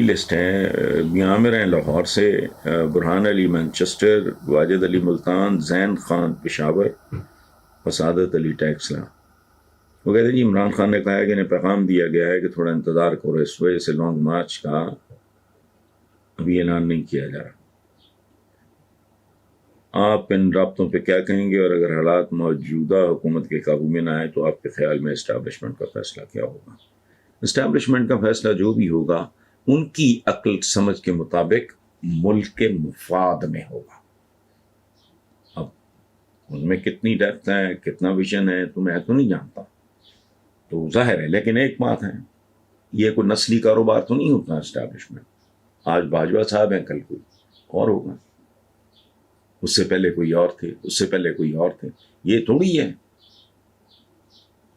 List ہے، عامر ہیں لاہور سے، برہان علی مانچسٹر، واجد علی ملتان، زین خان پشاور، فسادت علی ٹیکسلا۔ وہ کہتے ہیں جی عمران خان نے کہا ہے کہ انہیں پیغام دیا گیا ہے کہ تھوڑا انتظار کرو، اس وجہ سے لانگ مارچ کا ابھی اعلان نہیں کیا جا رہا۔ آپ ان رابطوں پہ کیا کہیں گے، اور اگر حالات موجودہ حکومت کے قابو میں نہ آئے تو آپ کے خیال میں اسٹیبلشمنٹ کا فیصلہ کیا ہوگا؟ اسٹیبلشمنٹ کا فیصلہ جو بھی ہوگا ان کی عقل سمجھ کے مطابق ملک کے مفاد میں ہوگا۔ اب ان میں کتنی ڈیپتھ ہے، کتنا ویژن ہے تو میں تو نہیں جانتا، تو ظاہر ہے، لیکن ایک بات ہے، یہ کوئی نسلی کاروبار تو نہیں ہوتا اسٹیبلشمنٹ۔ آج باجوہ صاحب ہیں، کل کوئی اور ہوگا، اس سے پہلے کوئی اور تھے، اس سے پہلے کوئی اور تھے۔ یہ تھوڑی ہے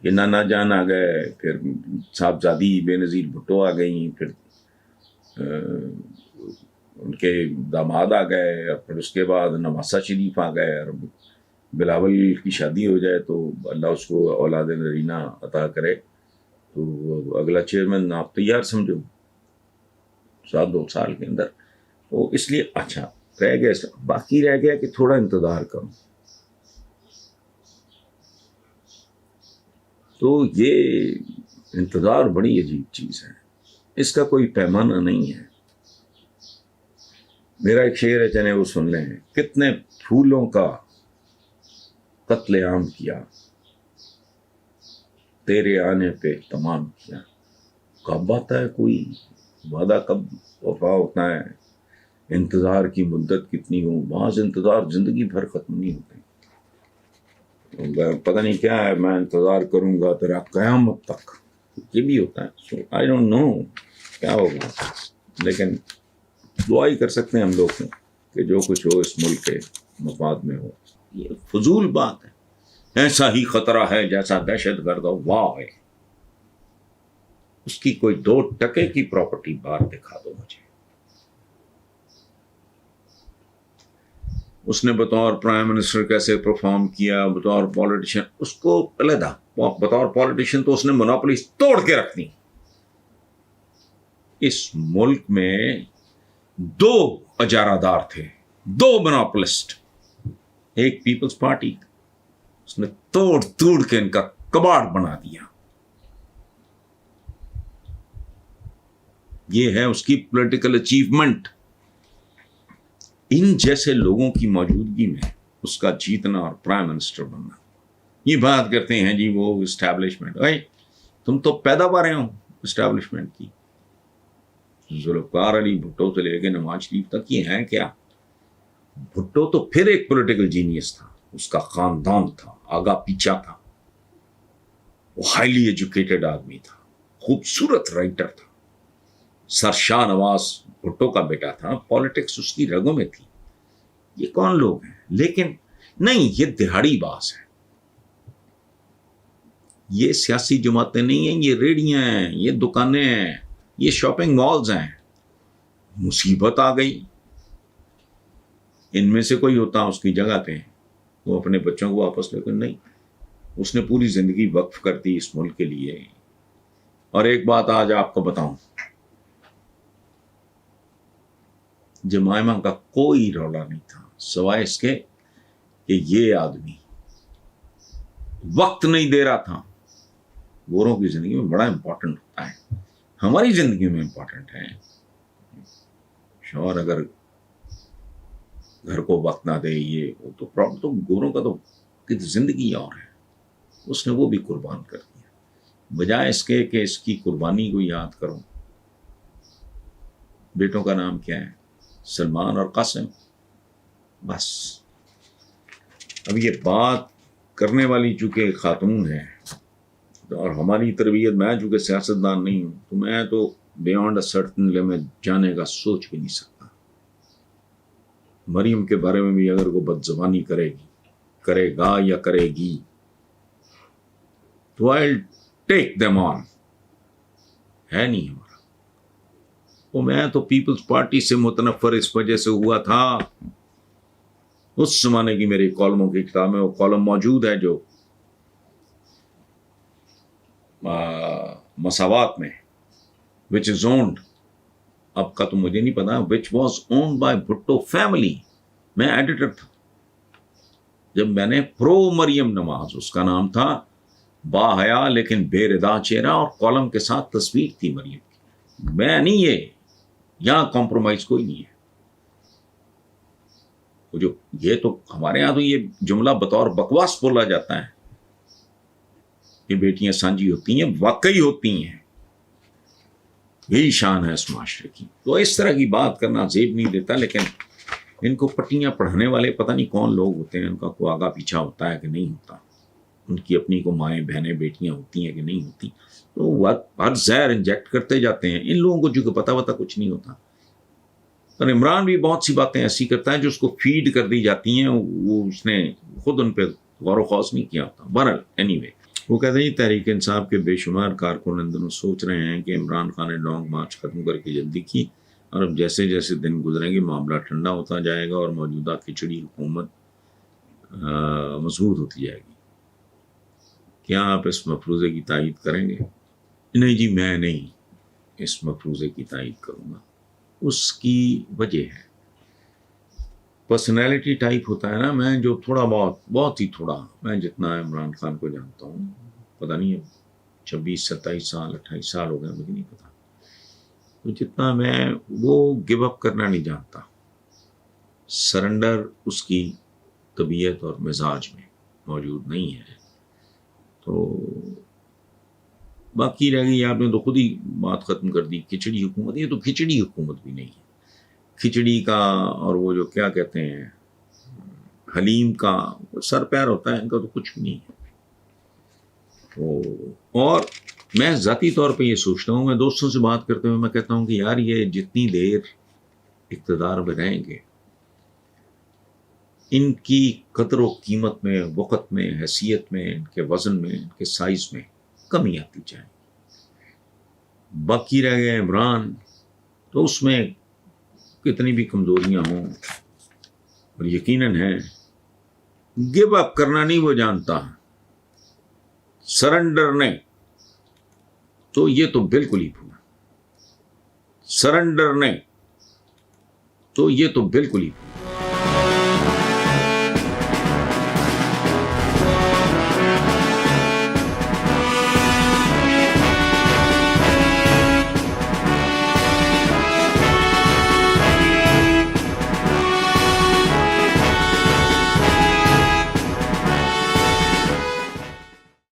کہ نانا جان آ گئے، پھر صاحبزادی بے نظیر بھٹو آ گئیں، پھر ان کے داماد آ گئے، اور پھر اس کے بعد نواسہ شریف آ گئے، اور بلاول کی شادی ہو جائے تو اللہ اس کو اولاد نرینہ عطا کرے، تو اگلا چیئرمین آپ تیار سمجھو 2 سال کے اندر۔ تو اس لیے اچھا رہ گیا، باقی رہ گیا کہ تھوڑا انتظار کرو۔ تو یہ انتظار بڑی عجیب چیز ہے، اس کا کوئی پیمانہ نہیں ہے۔ میرا ایک شعر ہے، چنے وہ سن لیں، کتنے پھولوں کا قتل عام کیا، تیرے آنے پہ تمام کیا۔ کب آتا ہے کوئی وعدہ، کب وفا ہوتا ہے، انتظار کی مدت کتنی ہو، بعض انتظار زندگی بھر ختم نہیں ہوتے۔ پتہ نہیں کیا ہے، میں انتظار کروں گا تیرا قیامت تک، یہ بھی ہوتا ہے۔ سو آئی ڈونٹ نو کیا ہوگا، لیکن دعا ہی کر سکتے ہیں ہم لوگ کہ جو کچھ ہو اس ملک کے مفاد میں ہو۔ یہ فضول بات ہے، ایسا ہی خطرہ ہے جیسا دہشت گرد واہ ہے، اس کی کوئی 2% کی پراپرٹی باہر دکھا دو مجھے۔ اس نے بطور پرائم منسٹر کیسے پرفارم کیا، بطور پولیٹیشین، اس کو علیحدہ، بطور پولیٹیشین تو اس نے مونوپولی توڑ کے رکھ دی۔ اس ملک میں 2 اجارہ دار تھے، 2 مونوپولسٹ، ایک پیپلز پارٹی، اس نے توڑ کے ان کا کباڑ بنا دیا۔ یہ ہے اس کی پولیٹیکل اچیومنٹ۔ ان جیسے لوگوں کی موجودگی میں اس کا جیتنا اور پرائم منسٹر بننا۔ یہ بات کرتے ہیں جی وہ اسٹیبلشمنٹ، تم تو پیداواریں ہو اسٹیبلشمنٹ کی۔ ذوالفقار علی بھٹو سے لے کے نواز شریف تک یہ ہیں کیا؟ بھٹو تو پھر ایک پولیٹیکل جینیس تھا، اس کا خاندان تھا، آگا پیچھا تھا، وہ ہائیلی ایجوکیٹڈ آدمی تھا، خوبصورت رائٹر تھا۔ سر شاہ نواز بھٹو کا بیٹا تھا، پالیٹکس اس کی رگوں میں تھی۔ یہ کون لوگ ہیں؟ لیکن نہیں، یہ دہاڑی باز ہے، یہ سیاسی جماعتیں نہیں ہیں، یہ ریڑیاں ہیں، یہ دکانیں ہیں، یہ شاپنگ مالز ہیں۔ مصیبت آ گئی، ان میں سے کوئی ہوتا اس کی جگہ پہ، وہ اپنے بچوں کو واپس لے کر، نہیں، اس نے پوری زندگی وقف کر دی اس ملک کے لیے۔ اور ایک بات آج آپ کو بتاؤں، جمائمہ کا کوئی رولا نہیں تھا سوائے اس کے کہ یہ آدمی وقت نہیں دے رہا تھا۔ گوروں کی زندگی میں بڑا امپورٹنٹ ہوتا ہے، ہماری زندگی میں امپورٹنٹ ہے۔ شوہر اگر گھر کو وقت نہ دے، یہ تو پرابلم، تو گوروں کا تو زندگی اور ہے، اس نے وہ بھی قربان کر دیا۔ بجائے اس کے کہ اس کی قربانی کو یاد کرو۔ بیٹوں کا نام کیا ہے؟ سلمان اور قاسم۔ بس اب یہ بات کرنے والی چونکہ خاتون ہے، اور ہماری تربیت، میں چونکہ سیاستدان نہیں ہوں، تو میں تو بیونڈ اے سرٹن لمٹ جانے کا سوچ بھی نہیں سکتا۔ مریم کے بارے میں بھی اگر کوئی بد زبانی کرے گا یا کرے گی تو I'll take them on۔ ہے نہیں ہمارا، وہ میں تو پیپلز پارٹی سے متنفر اس وجہ سے ہوا تھا، اس زمانے کی میری کالموں کی کتاب میں وہ کالم موجود ہے جو مساوات میں which is owned اب کا تو مجھے نہیں پتا, which was owned by Bhutto family. میں ایڈیٹر تھا جب میں نے پرو مریم نواز, اس کا نام تھا, با حیا لیکن بے ردا چہرہ, اور کالم کے ساتھ تصویر تھی مریم کی. میں نہیں, یہ یہاں کمپرومائز کوئی نہیں ہے. جو یہ تو ہمارے یہاں تو یہ جملہ بطور بکواس بولا جاتا ہے کہ بیٹیاں سانجی ہوتی ہیں, واقعی ہوتی ہیں, یہی شان ہے اس معاشرے کی. تو اس طرح کی بات کرنا زیب نہیں دیتا, لیکن ان کو پٹیاں پڑھانے والے پتہ نہیں کون لوگ ہوتے ہیں, ان کا کوئی آگا پیچھا ہوتا ہے کہ نہیں ہوتا, ان کی اپنی کو مائیں بہنیں بیٹیاں ہوتی ہیں کہ نہیں ہوتی, تو ہر زہر انجیکٹ کرتے جاتے ہیں. ان لوگوں کو جو کہ پتہ کچھ نہیں ہوتا. اور عمران بھی بہت سی باتیں ایسی کرتا ہے جو اس کو فیڈ کر دی جاتی ہیں, وہ اس نے خود ان پہ غور و خوض نہیں کیا ہوتا. بہرحال اینی وے, وہ کہتے ہیں تحریک انصاف کے بے شمار کارکن ان دنوں سوچ رہے ہیں کہ عمران خان نے لانگ مارچ ختم کر کے جلدی کی, اور اب جیسے جیسے دن گزریں گے معاملہ ٹھنڈا ہوتا جائے گا اور موجودہ کھچڑی حکومت مضبوط ہوتی جائے گی. کیا آپ اس مفروضے کی تائید کریں گے؟ نہیں جی, میں نہیں اس مفروضے کی تائید کروں گا. اس کی وجہ ہے پرسنالٹی ٹائپ ہوتا ہے نا. میں جو تھوڑا بہت ہی تھوڑا, میں جتنا عمران خان کو جانتا ہوں, پتہ نہیں 26 27 سال 28 سال ہو گئے, مجھے نہیں پتا, تو جتنا میں, وہ گو اپ کرنا نہیں جانتا. سرنڈر اس کی طبیعت اور مزاج میں موجود نہیں ہے. تو باقی رہ گئی, آپ نے تو خود ہی بات ختم کر دی, کھچڑی حکومت. یہ تو کھچڑی حکومت بھی نہیں ہے. کھچڑی کا اور وہ جو کیا کہتے ہیں حلیم کا سر پیر ہوتا ہے, ان کا تو کچھ بھی نہیں ہے. اور میں ذاتی طور پہ یہ سوچتا ہوں, میں دوستوں سے بات کرتے ہوئے میں کہتا ہوں کہ یار یہ جتنی دیر اقتدار میں رہیں گے, ان کی قدر و قیمت میں, وقت میں, حیثیت میں, ان کے وزن میں, ان کے سائز میں کمی آتی جائے. باقی رہ گئے عمران, تو اس میں کتنی بھی کمزوریاں ہوں, اور یقیناً ہے, گو اپ کرنا نہیں وہ جانتا, سرنڈر نہیں, تو یہ تو بالکل ہی بھولا. سرنڈر نہیں تو یہ تو بالکل ہی بھولا.